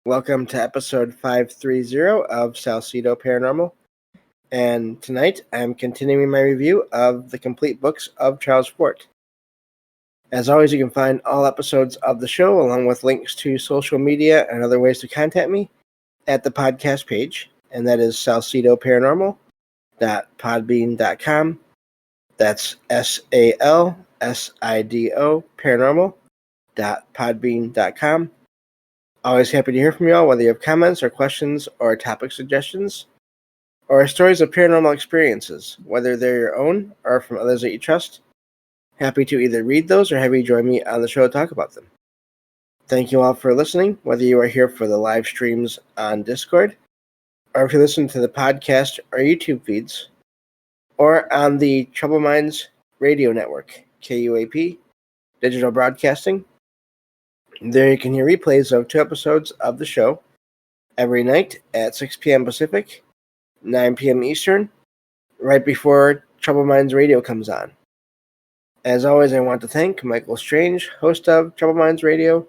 Welcome to episode 530 of salsidoparanormal. And tonight I'm continuing my review of the complete books of Charles Fort. As always, you can find all episodes of the show along with links to social media and other ways to contact me at the podcast page, and that is salsidoparanormal.podbean.com. That's SALSIDO paranormal.podbean.com. Always happy to hear from you all, whether you have comments or questions or topic suggestions, or stories of paranormal experiences, whether they're your own or from others that you trust. Happy to either read those or have you join me on the show to talk about them. Thank you all for listening, whether you are here for the live streams on Discord, or if you listen to the podcast or YouTube feeds, or on the Troubled Minds Radio Network, KUAP, Digital Broadcasting. There you can hear replays of 2 episodes of the show every night at 6 p.m. Pacific, 9 p.m. Eastern, right before Troubled Minds Radio comes on. As always, I want to thank Michael Strange, host of Troubled Minds Radio,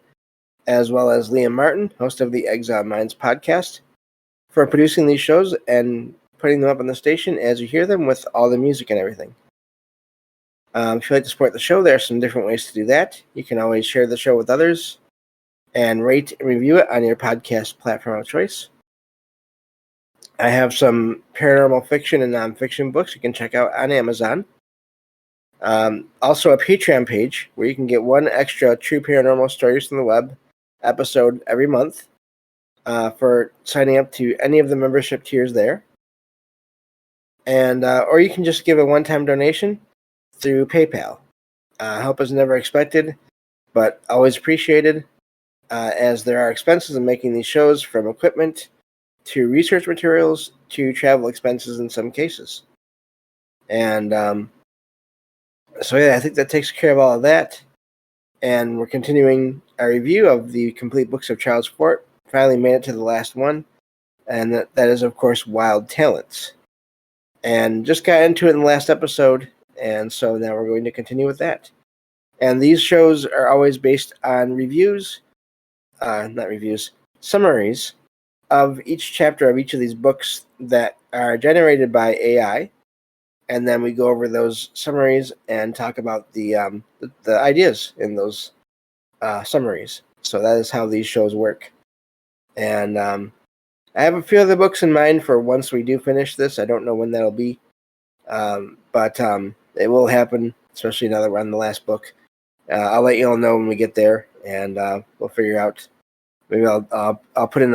as well as Liam Martin, host of the Exile Minds podcast, for producing these shows and putting them up on the station as you hear them with all the music and everything. If you'd like to support the show, there are some different ways to do that. You can always share the show with others and rate and review it on your podcast platform of choice. I have some paranormal fiction and nonfiction books you can check out on Amazon. Also a Patreon page where you can get one extra True Paranormal Stories from the Web episode every month for signing up to any of the membership tiers there. And or you can just give a one-time donation through PayPal. Help is never expected, but always appreciated, as there are expenses in making these shows, from equipment to research materials to travel expenses in some cases. And so I think that takes care of all of that. And we're continuing our review of the complete books of Charles Fort. Finally made it to the last one, and that is, of course, Wild Talents. And just got into it in the last episode, and so now we're going to continue with that. And these shows are always based on summaries of each chapter of each of these books that are generated by AI, and then we go over those summaries and talk about the ideas in those summaries. So that is how these shows work. And I have a few other books in mind for once we do finish this. I don't know when that'll be, but it will happen, especially now that we're on the last book. I'll let you all know when we get there, and we'll figure out. Maybe I'll put in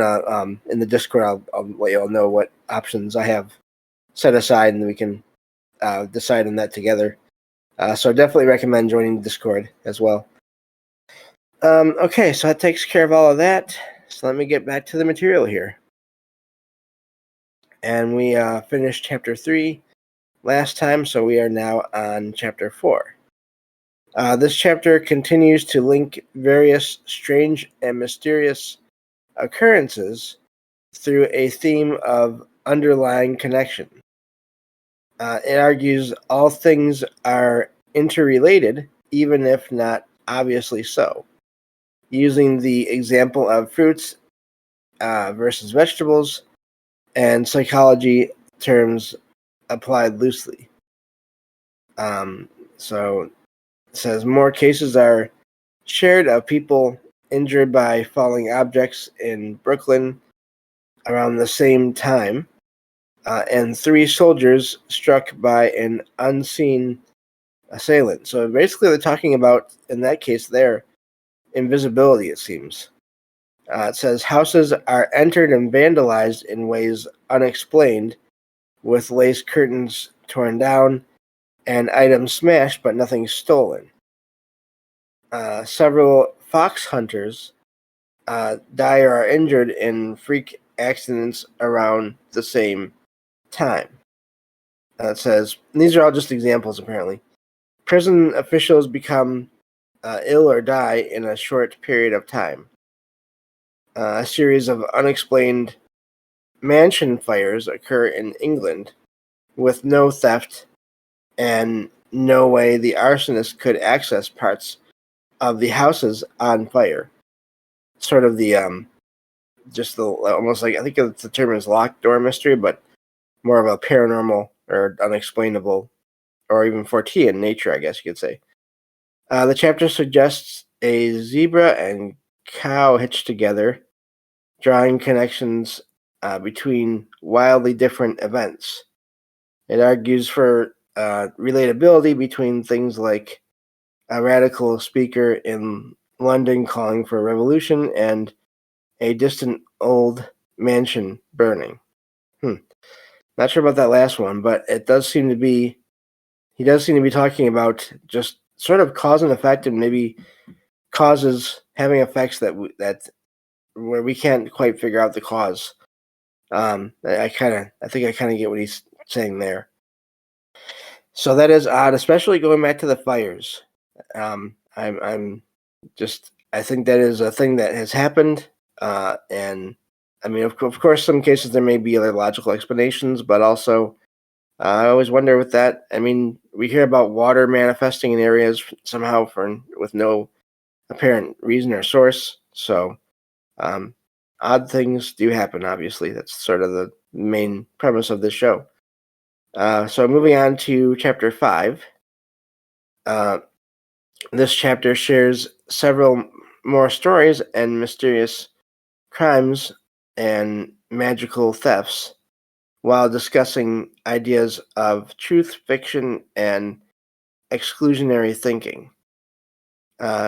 in the Discord. I'll let you all know what options I have set aside, and we can decide on that together. So I definitely recommend joining the Discord as well. Okay, so that takes care of all of that. So let me get back to the material here. And we finished chapter 3 last time, so we are now on chapter 4. This chapter continues to link various strange and mysterious occurrences through a theme of underlying connection. It argues all things are interrelated, even if not obviously so, using the example of fruits versus vegetables and psychology terms applied loosely. So it says more cases are shared of people injured by falling objects in Brooklyn around the same time, and 3 soldiers struck by an unseen assailant. So basically they're talking about, in that case there, invisibility, it seems. It says houses are entered and vandalized in ways unexplained, with lace curtains torn down and items smashed but nothing stolen. Several fox hunters die or are injured in freak accidents around the same time. It says, these are all just examples apparently. Prison officials become ill or die in a short period of time. A series of unexplained mansion fires occur in England with no theft and no way the arsonist could access parts of the houses on fire. Sort of the just almost like, I think the term is locked door mystery, but more of a paranormal or unexplainable, or even Fortean nature, I guess you could say. The chapter suggests a zebra and cow hitched together, drawing connections between wildly different events. It argues for relatability between things like a radical speaker in London calling for a revolution and a distant old mansion burning. Not sure about that last one, but he does seem to be talking about just sort of cause and effect, and maybe causes having effects that where we can't quite figure out the cause. I think I kind of get what he's saying there. So that is odd, especially going back to the fires. I'm just, I think that is a thing that has happened, and I mean, of course, some cases there may be other logical explanations, but also I always wonder with that. I mean, we hear about water manifesting in areas somehow with no apparent reason or source. So odd things do happen. Obviously, that's sort of the main premise of this show. So moving on to chapter 5. This chapter shares several more stories and mysterious crimes and magical thefts, while discussing ideas of truth, fiction, and exclusionary thinking.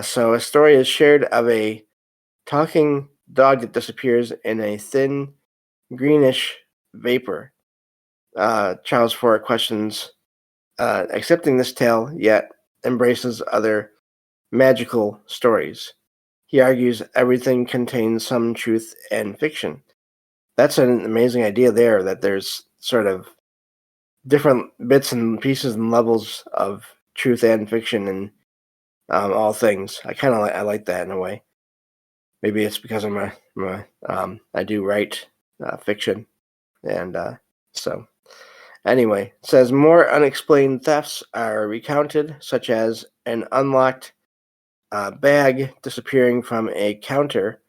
So a story is shared of a talking dog that disappears in a thin, greenish vapor. Charles Fort questions accepting this tale, yet embraces other magical stories. He argues everything contains some truth and fiction. That's an amazing idea there, that there's sort of different bits and pieces and levels of truth and fiction in all things. I like that in a way. Maybe it's because I do write fiction, and so anyway, it says more unexplained thefts are recounted, such as an unlocked bag disappearing from a counter,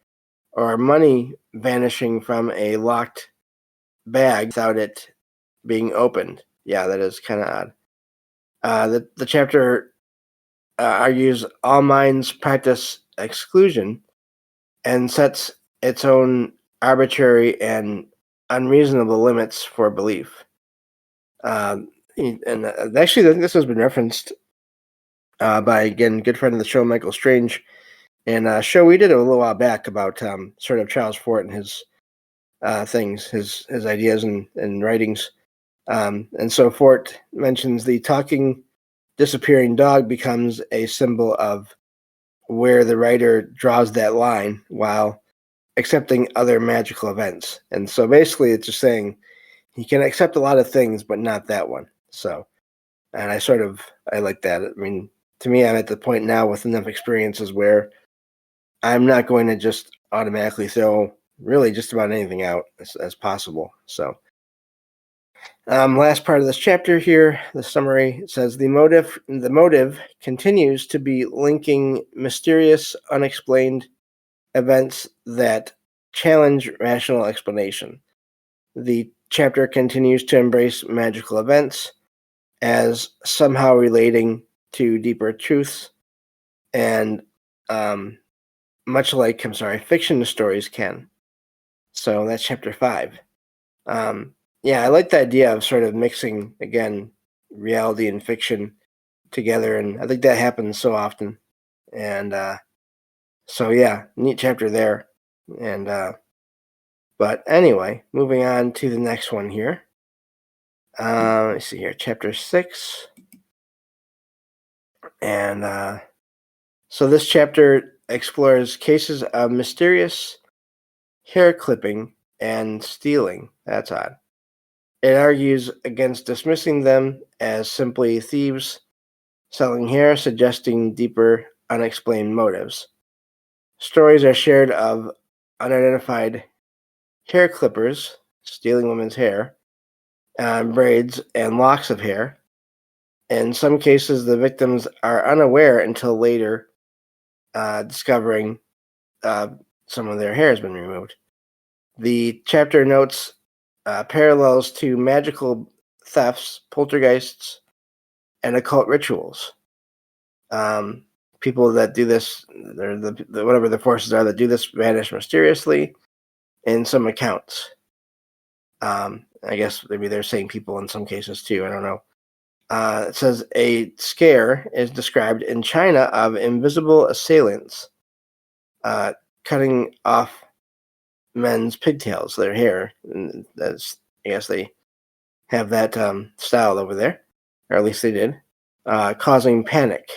or money vanishing from a locked bag without it being opened. Yeah, that is kind of odd. The chapter argues all minds practice exclusion and sets its own arbitrary and unreasonable limits for belief. And actually, I think this has been referenced by, again, good friend of the show, Michael Strange, in a show we did a little while back about sort of Charles Fort and his things, his ideas and writings. And so Fort mentions the talking disappearing dog becomes a symbol of where the writer draws that line while accepting other magical events. And so basically it's just saying he can accept a lot of things, but not that one. So, and I like that. I mean, to me, I'm at the point now with enough experiences where I'm not going to just automatically throw really just about anything out as possible. So, last part of this chapter here, the summary says the motive continues to be linking mysterious, unexplained events that challenge rational explanation. The chapter continues to embrace magical events as somehow relating to deeper truths, and much like, fiction stories can. So that's chapter 5. Yeah, I like the idea of sort of mixing, again, reality and fiction together, and I think that happens so often. And so yeah, neat chapter there. And but anyway, moving on to the next one here. Let's see here, chapter 6. And so this chapter explores cases of mysterious hair clipping and stealing. That's odd. It argues against dismissing them as simply thieves selling hair, suggesting deeper, unexplained motives. Stories are shared of unidentified hair clippers stealing women's hair, braids, and locks of hair. In some cases, the victims are unaware until later, discovering some of their hair has been removed. The chapter notes parallels to magical thefts, poltergeists, and occult rituals. People that do this, whatever the forces are that do this, vanish mysteriously in some accounts. I guess maybe they're saying people in some cases too. I don't know. It says a scare is described in China of invisible assailants cutting off men's pigtails, their hair. And that's, I guess they have that style over there, or at least they did, causing panic.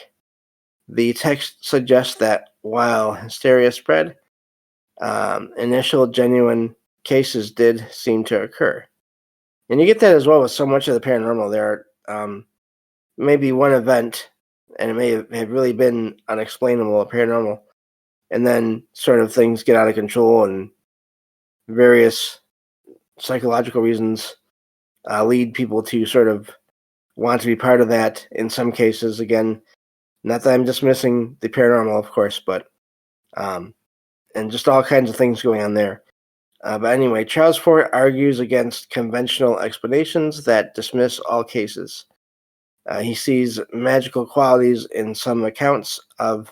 The text suggests that while hysteria spread, initial genuine cases did seem to occur. And you get that as well with so much of the paranormal. There are maybe one event, and it may have really been unexplainable or paranormal, and then sort of things get out of control, and various psychological reasons lead people to sort of want to be part of that. In some cases, again, not that I'm dismissing the paranormal, of course, but and just all kinds of things going on there. But anyway, Charles Fort argues against conventional explanations that dismiss all cases. He sees magical qualities in some accounts of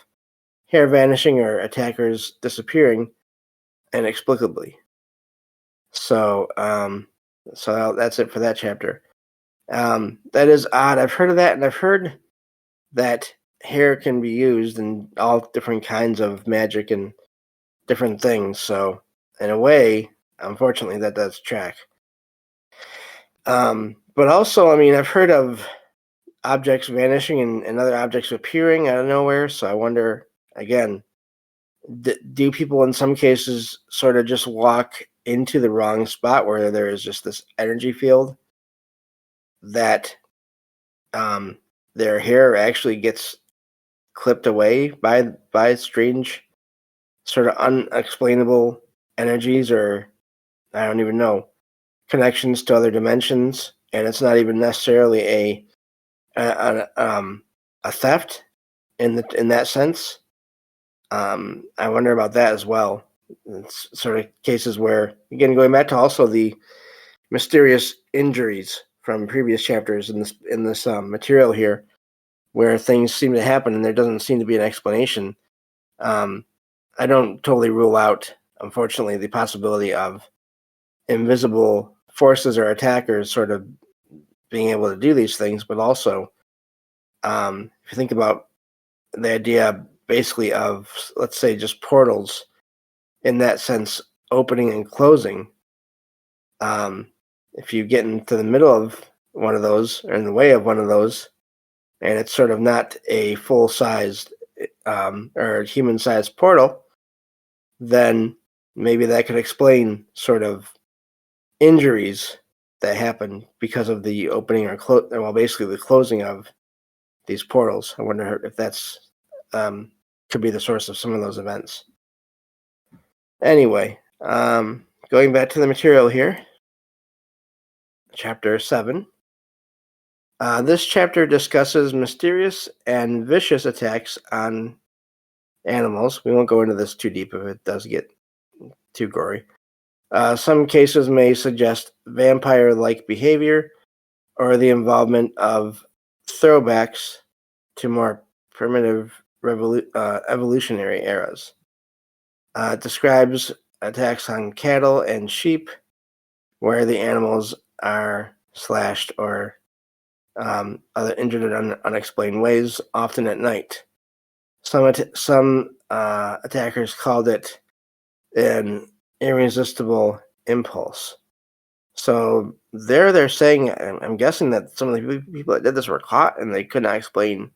hair vanishing or attackers disappearing inexplicably. So, that's it for that chapter. That is odd. I've heard of that, and I've heard that hair can be used in all different kinds of magic and different things. So, in a way, unfortunately, that does track. But also, I mean, I've heard of objects vanishing and other objects appearing out of nowhere. So I wonder, again, do people in some cases sort of just walk into the wrong spot where there is just this energy field that their hair actually gets clipped away by strange, sort of unexplainable energies, or I don't even know, connections to other dimensions, and it's not even necessarily a theft in that sense. I wonder about that as well. It's sort of cases where, again, going back to also the mysterious injuries from previous chapters in this material here, where things seem to happen and there doesn't seem to be an explanation. I don't totally rule out, unfortunately, the possibility of invisible forces or attackers sort of being able to do these things, but also, if you think about the idea basically of, let's say, just portals in that sense, opening and closing, if you get into the middle of one of those, or in the way of one of those, and it's sort of not a full-sized or human-sized portal, then maybe that could explain sort of injuries that happen because of the opening or basically the closing of these portals. I wonder if that's could be the source of some of those events. Anyway, going back to the material here, chapter 7. This chapter discusses mysterious and vicious attacks on animals. We won't go into this too deep if it does get too gory. Some cases may suggest vampire-like behavior or the involvement of throwbacks to more primitive evolutionary eras. It describes attacks on cattle and sheep where the animals are slashed or other injured in unexplained ways, often at night. Some attackers called it an irresistible impulse. So they're saying, I'm guessing that some of the people that did this were caught and they could not explain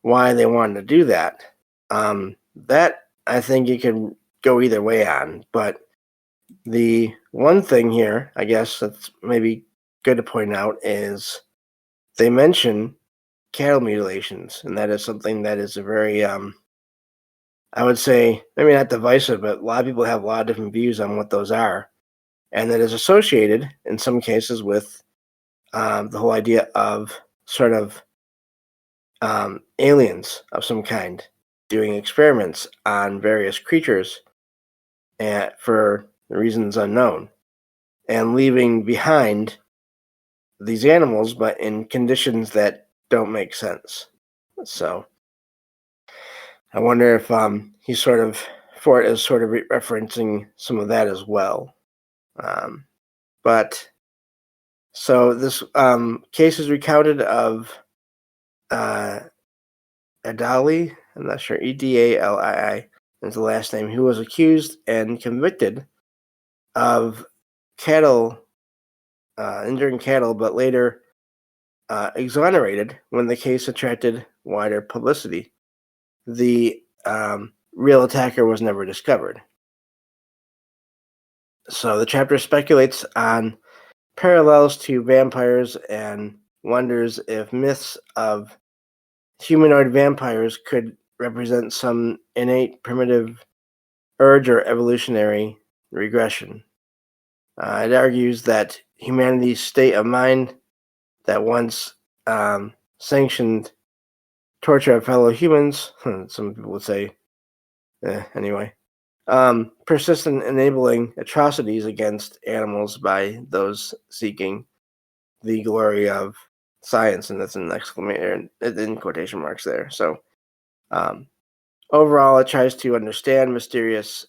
why they wanted to do that. That I think you can go either way on, but the one thing here, I guess that's maybe good to point out, is they mention cattle mutilations, and that is something that is a very, I would say, maybe not divisive, but a lot of people have a lot of different views on what those are, and that is associated in some cases with the whole idea of sort of aliens of some kind doing experiments on various creatures and for the reasons unknown, and leaving behind these animals, but in conditions that don't make sense. So I wonder if Fort is sort of referencing some of that as well. But so this case is recounted of Adali, I'm not sure, Edalii is the last name, who was accused and convicted of injuring cattle, but later exonerated when the case attracted wider publicity. The real attacker was never discovered. So the chapter speculates on parallels to vampires and wonders if myths of humanoid vampires could represent some innate primitive urge or evolutionary regression. It argues that humanity's state of mind that once sanctioned torture of fellow humans, some people would say, anyway, persists in enabling atrocities against animals by those seeking the glory of science, and that's an exclamation in quotation marks there. So overall, it tries to understand mysterious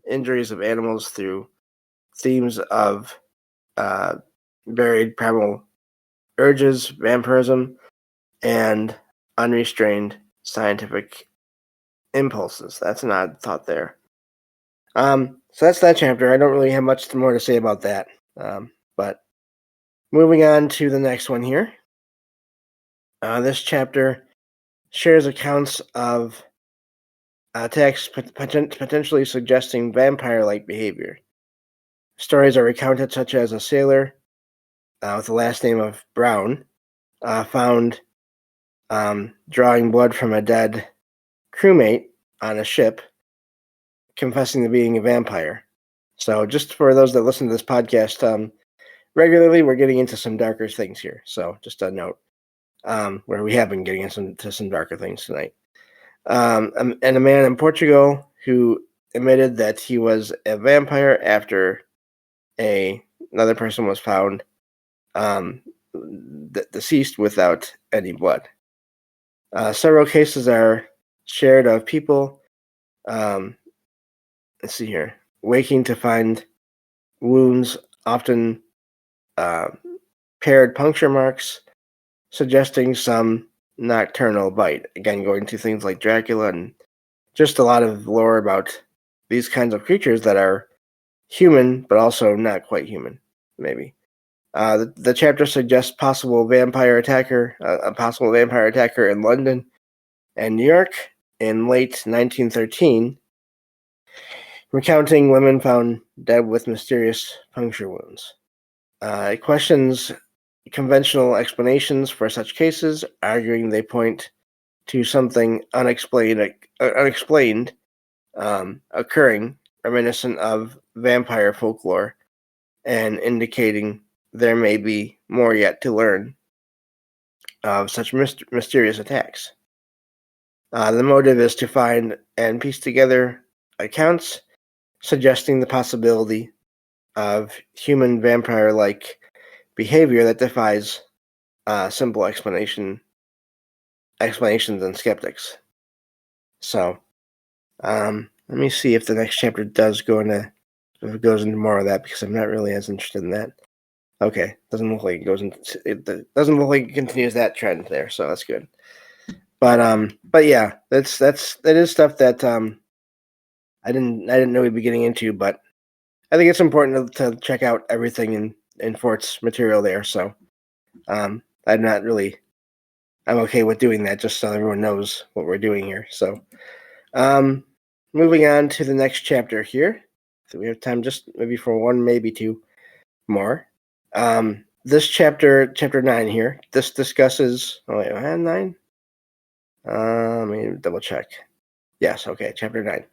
injuries of animals through themes of varied primal urges, vampirism, and unrestrained scientific impulses. That's an odd thought there. So that's that chapter. I don't really have much more to say about that. But moving on to the next one here. This chapter shares accounts of attacks potentially suggesting vampire-like behavior. Stories are recounted such as a sailor with the last name of Brown found drawing blood from a dead crewmate on a ship, confessing to being a vampire. So just for those that listen to this podcast regularly, we're getting into some darker things here. So just a note, where we have been getting into some darker things tonight. And a man in Portugal who admitted that he was a vampire after another person was found deceased without any blood. Several cases are shared of people, let's see here, waking to find wounds, often paired puncture marks, suggesting some nocturnal bite. Again, going to things like Dracula and just a lot of lore about these kinds of creatures that are human, but also not quite human, maybe. The chapter suggests a possible vampire attacker in London and New York in late 1913, recounting women found dead with mysterious puncture wounds. It questions conventional explanations for such cases, arguing they point to something unexplained occurring, reminiscent of vampire folklore, and indicating there may be more yet to learn of such mysterious attacks. The motive is to find and piece together accounts suggesting the possibility of human vampire-like behavior that defies simple explanations and skeptics. So, let me see if the next chapter goes into more of that, because I'm not really as interested in that. Okay, doesn't look like it continues that trend there, so that's good. But yeah, that is stuff that I didn't know we'd be getting into, but I think it's important to check out everything in Fort's material there. So I'm okay with doing that, just so everyone knows what we're doing here. So moving on to the next chapter here. So we have time just maybe for one, maybe two more. This chapter 9 here, this discusses, 9? Let me double check. Yes, okay, chapter 9.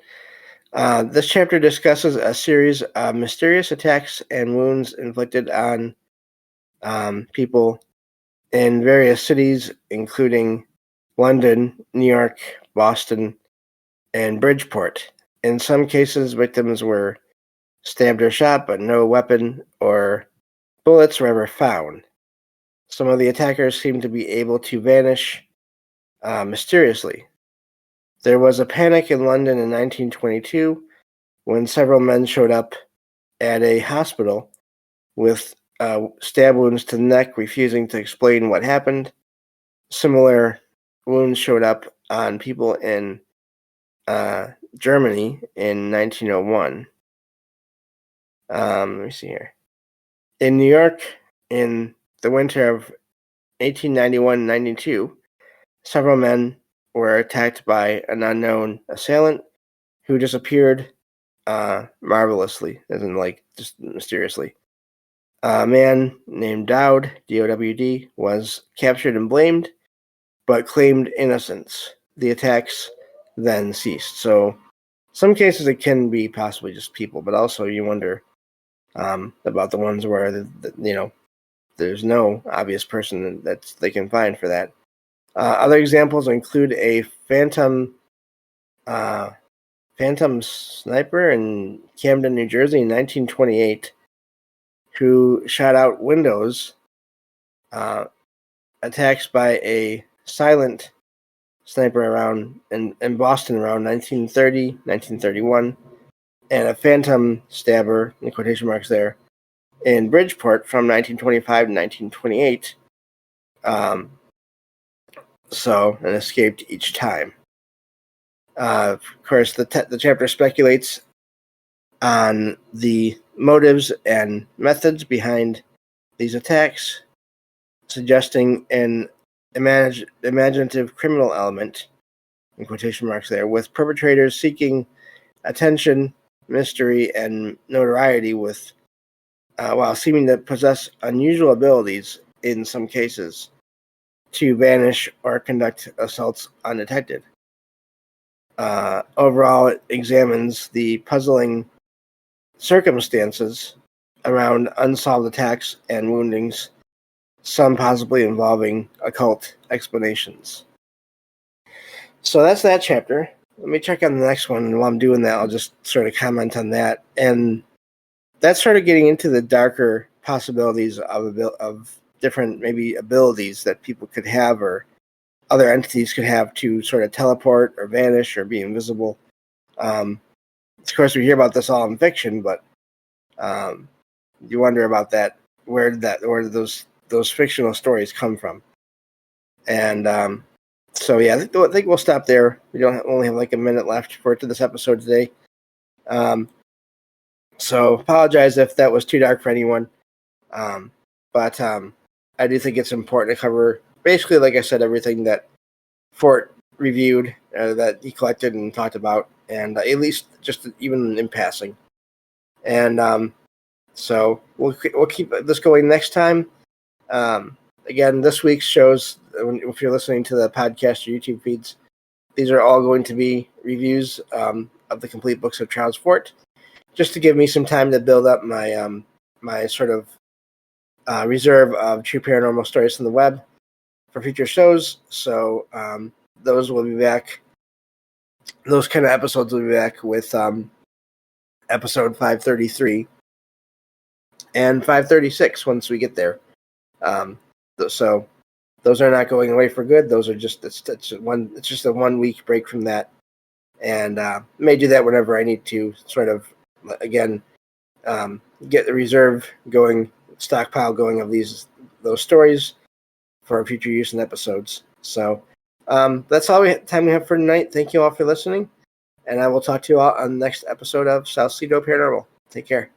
This chapter discusses a series of mysterious attacks and wounds inflicted on people in various cities, including London, New York, Boston, and Bridgeport. In some cases, victims were stabbed or shot, but no weapon or bullets were ever found. Some of the attackers seemed to be able to vanish mysteriously. There was a panic in London in 1922 when several men showed up at a hospital with stab wounds to the neck, refusing to explain what happened. Similar wounds showed up on people in Germany in 1901. Let me see here. In New York, in the winter of 1891-92, several men were attacked by an unknown assailant who disappeared marvelously, as in like just mysteriously. A man named Dowd, D-O-W-D, was captured and blamed, but claimed innocence. The attacks then ceased. So some cases it can be possibly just people, but also you wonder about the ones where there's no obvious person that they can find for that. Other examples include a phantom sniper in Camden, New Jersey in 1928, who shot out windows, attacks by a silent sniper around in Boston around 1930, 1931, and a phantom stabber, in quotation marks there, in Bridgeport from 1925 to 1928. And escaped each time. Of course, the chapter speculates on the motives and methods behind these attacks, suggesting an imaginative criminal element, in quotation marks there, with perpetrators seeking attention, mystery, and notoriety while seeming to possess unusual abilities in some cases to vanish or conduct assaults undetected. Overall, it examines the puzzling circumstances around unsolved attacks and woundings, some possibly involving occult explanations. So that's that chapter. Let me check on the next one, and while I'm doing that, I'll just sort of comment on that. And that's sort of getting into the darker possibilities of different maybe abilities that people could have or other entities could have to sort of teleport or vanish or be invisible. Of course, we hear about this all in fiction, but you wonder about that. Where did those fictional stories come from? And so yeah, I think we'll stop there. We only have like a minute left for this episode today. So apologize if that was too dark for anyone. But I do think it's important to cover basically, like I said, everything that Fort reviewed, that he collected and talked about, and at least just even in passing. And so we'll keep this going next time. Again, this week's shows, if you're listening to the podcast or YouTube feeds, these are all going to be reviews of the complete books of Charles Fort, just to give me some time to build up my my sort of reserve of true paranormal stories from the web for future shows. So those will be back. Those kind of episodes will be back with episode 533 and 536 once we get there. So those are not going away for good. Those are just it's just a 1 week break from that, and may do that whenever I need to sort of again get the reserve going, stockpile going of those stories for future use in episodes. So that's all time we have for tonight. Thank you all for listening, and I will talk to you all on the next episode of Salsidoparanormal. Take care.